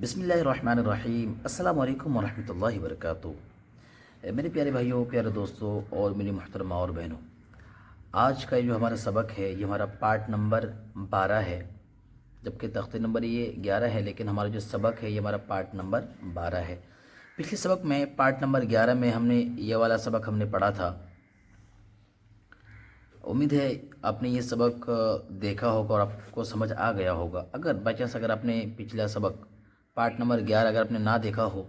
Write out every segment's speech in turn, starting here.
بسم اللہ الرحمن الرحیم۔ السلام علیکم ورحمۃ اللہ وبرکاتہ۔ میرے پیارے بھائیوں، پیارے دوستوں اور میری محترمہ اور بہنوں، آج کا جو ہمارا سبق ہے یہ ہمارا پارٹ نمبر 12 ہے، جبکہ تختے نمبر یہ 11 ہے، لیکن ہمارا جو سبق ہے یہ ہمارا پارٹ نمبر 12 ہے۔ پچھلے سبق میں پارٹ نمبر 11 میں ہم نے یہ والا سبق ہم نے پڑھا تھا۔ امید ہے آپ نے یہ سبق دیکھا ہوگا اور آپ کو سمجھ آ گیا ہوگا۔ اگر بائی چانس اگر آپ نے پچھلا سبق پارٹ نمبر 11 اگر آپ نے نہ دیکھا ہو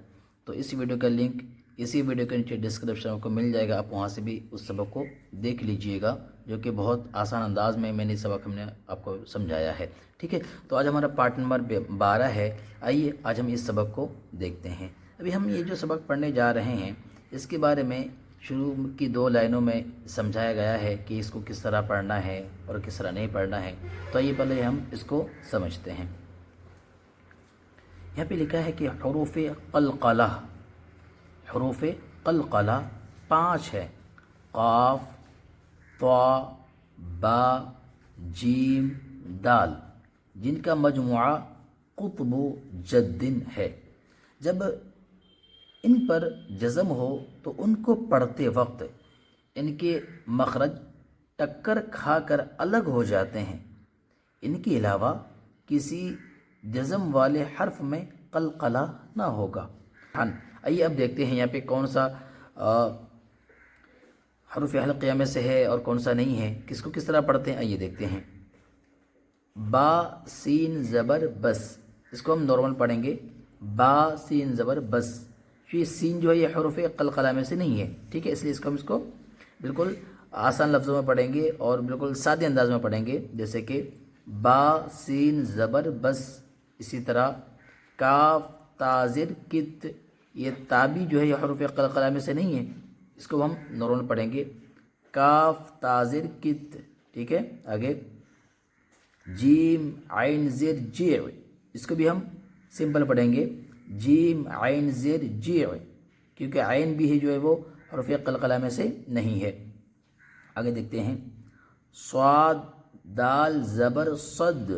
تو اس ویڈیو کا لنک اسی ویڈیو کے نیچے ڈسکرپشن میں کو مل جائے گا، آپ وہاں سے بھی اس سبق کو دیکھ لیجئے گا، جو کہ بہت آسان انداز میں نے سبق ہم نے آپ کو سمجھایا ہے۔ ٹھیک ہے، تو آج ہمارا پارٹ نمبر 12 ہے۔ آئیے آج ہم اس سبق کو دیکھتے ہیں۔ ابھی ہم یہ جو سبق پڑھنے جا رہے ہیں اس کے بارے میں شروع کی 2 لائنوں میں سمجھایا گیا ہے کہ اس کو کس طرح پڑھنا ہے اور کس طرح نہیں پڑھنا ہے۔ تو آئیے پہلے ہم اس کو سمجھتے ہیں۔ یہاں پہ لکھا ہے کہ حروف قلقلہ، حروف قلقلہ 5 ہے، قاف، طا، با، جیم، دال، جن کا مجموعہ قطب جد ہے۔ جب ان پر جزم ہو تو ان کو پڑھتے وقت ان کے مخرج ٹکر کھا کر الگ ہو جاتے ہیں۔ ان کے علاوہ کسی جزم والے حرف میں قلقلہ نہ ہوگا۔ آئیے اب دیکھتے ہیں یہاں پہ کون سا حروف حلقیہ میں سے ہے اور کون سا نہیں ہے، کس کو کس طرح پڑھتے ہیں۔ آئیے دیکھتے ہیں۔ با سین زبر بس، اس کو ہم نارمل پڑھیں گے، با سین زبر بس۔ یہ سین جو ہے یہ حروف قلقلہ میں سے نہیں ہے، ٹھیک ہے، اس لیے اس کو بالکل آسان لفظوں میں پڑھیں گے اور بالکل سادے انداز میں پڑھیں گے، جیسے کہ با سین زبر بس۔ اسی طرح کاف تازر کت، یہ تابی جو ہے یہ حروف قلقلہ میں سے نہیں ہے، اس کو ہم نارمل پڑھیں گے، کاف تازر کت، ٹھیک ہے۔ آگے جیم عین زیر جی، اس کو بھی ہم سمپل پڑھیں گے، جیم عین زیر جی، کیونکہ عین بھی ہے جو ہے وہ حروف قلقلہ میں سے نہیں ہے۔ آگے دیکھتے ہیں، صاد دال زبر صد،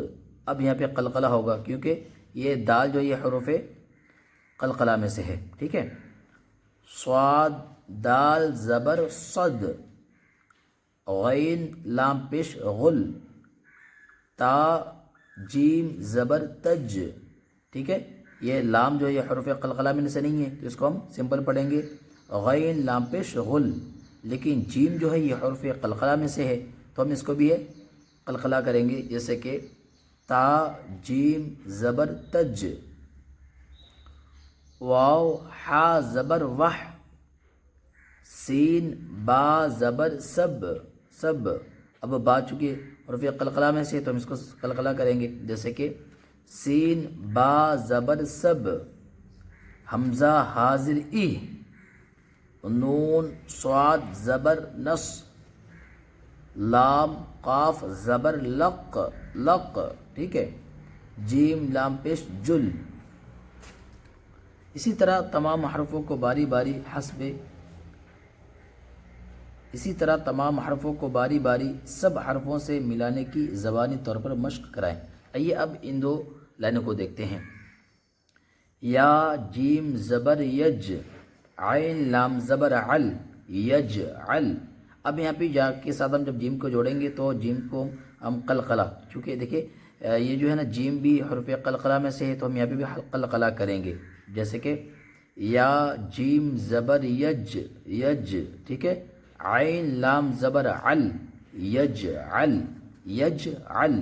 اب یہاں پہ قلقلہ ہوگا کیونکہ یہ دال جو یہ حروف قلقلہ میں سے ہے، ٹھیک ہے۔ صاد دال زبر صد، غین لام پیش غل، تا جیم زبر تج، ٹھیک ہے۔ یہ لام جو ہے یہ حروف قلقلہ میں سے نہیں ہے تو اس کو ہم سمپل پڑھیں گے، غین لام پیش غل، لیکن جیم جو ہے یہ حروف قلقلہ میں سے ہے تو ہم اس کو بھی قلقلہ کریں گے، جیسے کہ تا جیم زبر تج، واو حا زبر وح، سین با زبر سب، سب، اب با چونکہ حروف قلقلہ میں سے تو ہم اس کو قلقلہ کریں گے، جیسے کہ سین با زبر سب، حمزہ حاضر ای، نون صاد زبر نص، لام قاف زبر لق، لق، ٹھیک ہے، جیم لام پیش جل۔ اسی طرح تمام حرفوں کو باری باری سب حرفوں سے ملانے کی زبانی طور پر مشق کرائیں۔ آئیے اب ان 2 لائنوں کو دیکھتے ہیں۔ یا جیم زبر یج، عین لام زبر عل، یج عل۔ اب یہاں پہ جا کے ساتھ ہم جب جیم کو جوڑیں گے تو جیم کو ہم قلقلہ، چونکہ دیکھیں یہ جو ہے نا جیم بھی حروف قلقلہ میں سے ہے تو ہم یہاں پہ بھی قلقلہ کریں گے، جیسے کہ یا جیم زبر یج، یج، ٹھیک ہے، عین لام زبر عل، یج عل، یج عل،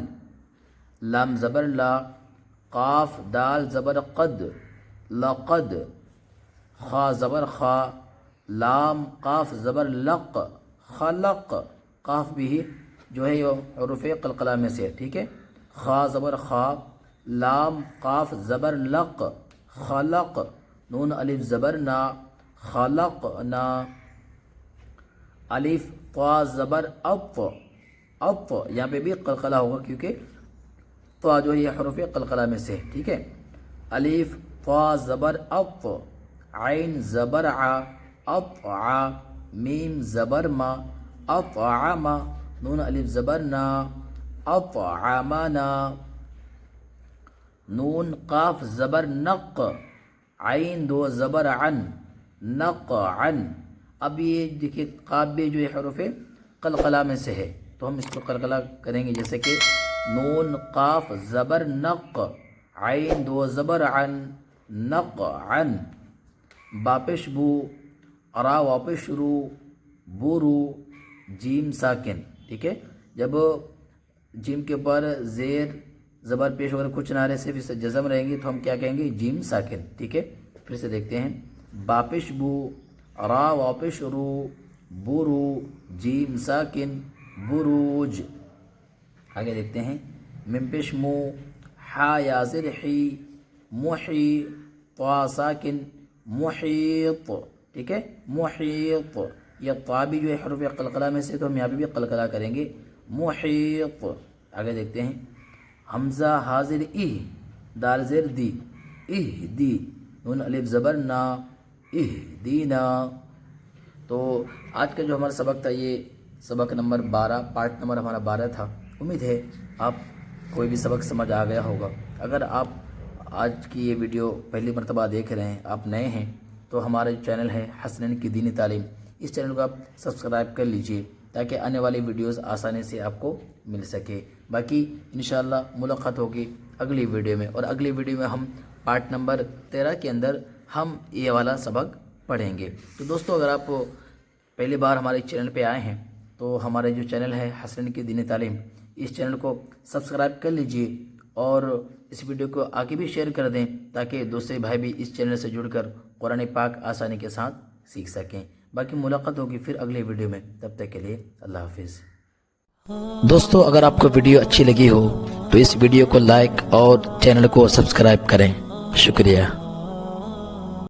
لام زبر لا، قاف دال زبر قد، لقد، خا زبر خا، لام قاف زبر لق، خلق، قاف بھی جو ہے یہ حروف قلقلہ میں سے ہے، ٹھیک ہے، خا زبر خا، لام قاف زبر لق، خلق، نون الف زبر نا، خلق نا، الف طا زبر اط، اط، یہاں پہ بھی قلقلہ ہوگا کیونکہ طا جو ہے یہ حروف قلقلہ میں سے ہے، ٹھیک ہے۔ الف طا زبر اط، عین زبر ع، اطع، میم زبر ما، اطعم، نون الف زبر نا، اطعمنا۔ نون قاف زبر نق، عین دو زبر عن، نق عن. اب یہ دیکھیے قاف بھی جو یہ حروف قلقلہ میں سے ہے تو ہم اس کو قلقلہ کریں گے، جیسے کہ نون قاف زبر نق، عین دو زبر عن، نق عن. باپش بو، را واپش رو، بورو، جیم ساکن. ٹھیک ہے، جب جیم کے اوپر زیر زبر پیش وغیرہ کچھ نہ رہے، صرف اس سے جزم رہیں گی تو ہم کیا کہیں گے؟ جیم ساکن. ٹھیک ہے، پھر سے دیکھتے ہیں. باپش بو، را واپش رو، بورو، جیم ساکن، بروج. آگے دیکھتے ہیں. ممپش مو، حا یازر حی، محی، طا ساکن، محیط. ٹھیک ہے، محیط. یہ طا بھی جو ہے حروف قلقلہ میں سے تو ہم یہاں پہ بھی قلقلہ کریں گے، محیط. آگے دیکھتے ہیں. حمزہ حاضر ای، دال زیر دی، اہ دی، نون الف زبر نا، اہ دینا. تو آج کا جو ہمارا سبق تھا یہ سبق نمبر 12، پارٹ نمبر ہمارا 12 تھا. امید ہے آپ کوئی بھی سبق سمجھ آ گیا ہوگا. اگر آپ آج کی یہ ویڈیو پہلی مرتبہ دیکھ رہے ہیں، آپ نئے ہیں، تو ہمارا جو چینل ہے حسنین کی دینی تعلیم، اس چینل کو آپ سبسکرائب کر لیجئے تاکہ آنے والی ویڈیوز آسانی سے آپ کو مل سکے. باقی انشاءاللہ ملاقات ہوگی اگلی ویڈیو میں، اور اگلی ویڈیو میں ہم پارٹ نمبر 13 کے اندر ہم یہ والا سبق پڑھیں گے. تو دوستو، اگر آپ پہلی بار ہمارے چینل پہ آئے ہیں تو ہمارے جو چینل ہے حسنین کی دینی تعلیم، اس چینل کو سبسکرائب کر لیجئے اور اس ویڈیو کو آگے بھی شیئر کر دیں تاکہ دوسرے بھائی بھی اس چینل سے جڑ کر قرآن پاک آسانی کے ساتھ سیکھ سکیں. باقی ملاقات ہوگی پھر اگلے ویڈیو میں، تب تک کے لیے اللہ حافظ. دوستو، اگر آپ کو ویڈیو اچھی لگی ہو تو اس ویڈیو کو لائک اور چینل کو سبسکرائب کریں. شکریہ.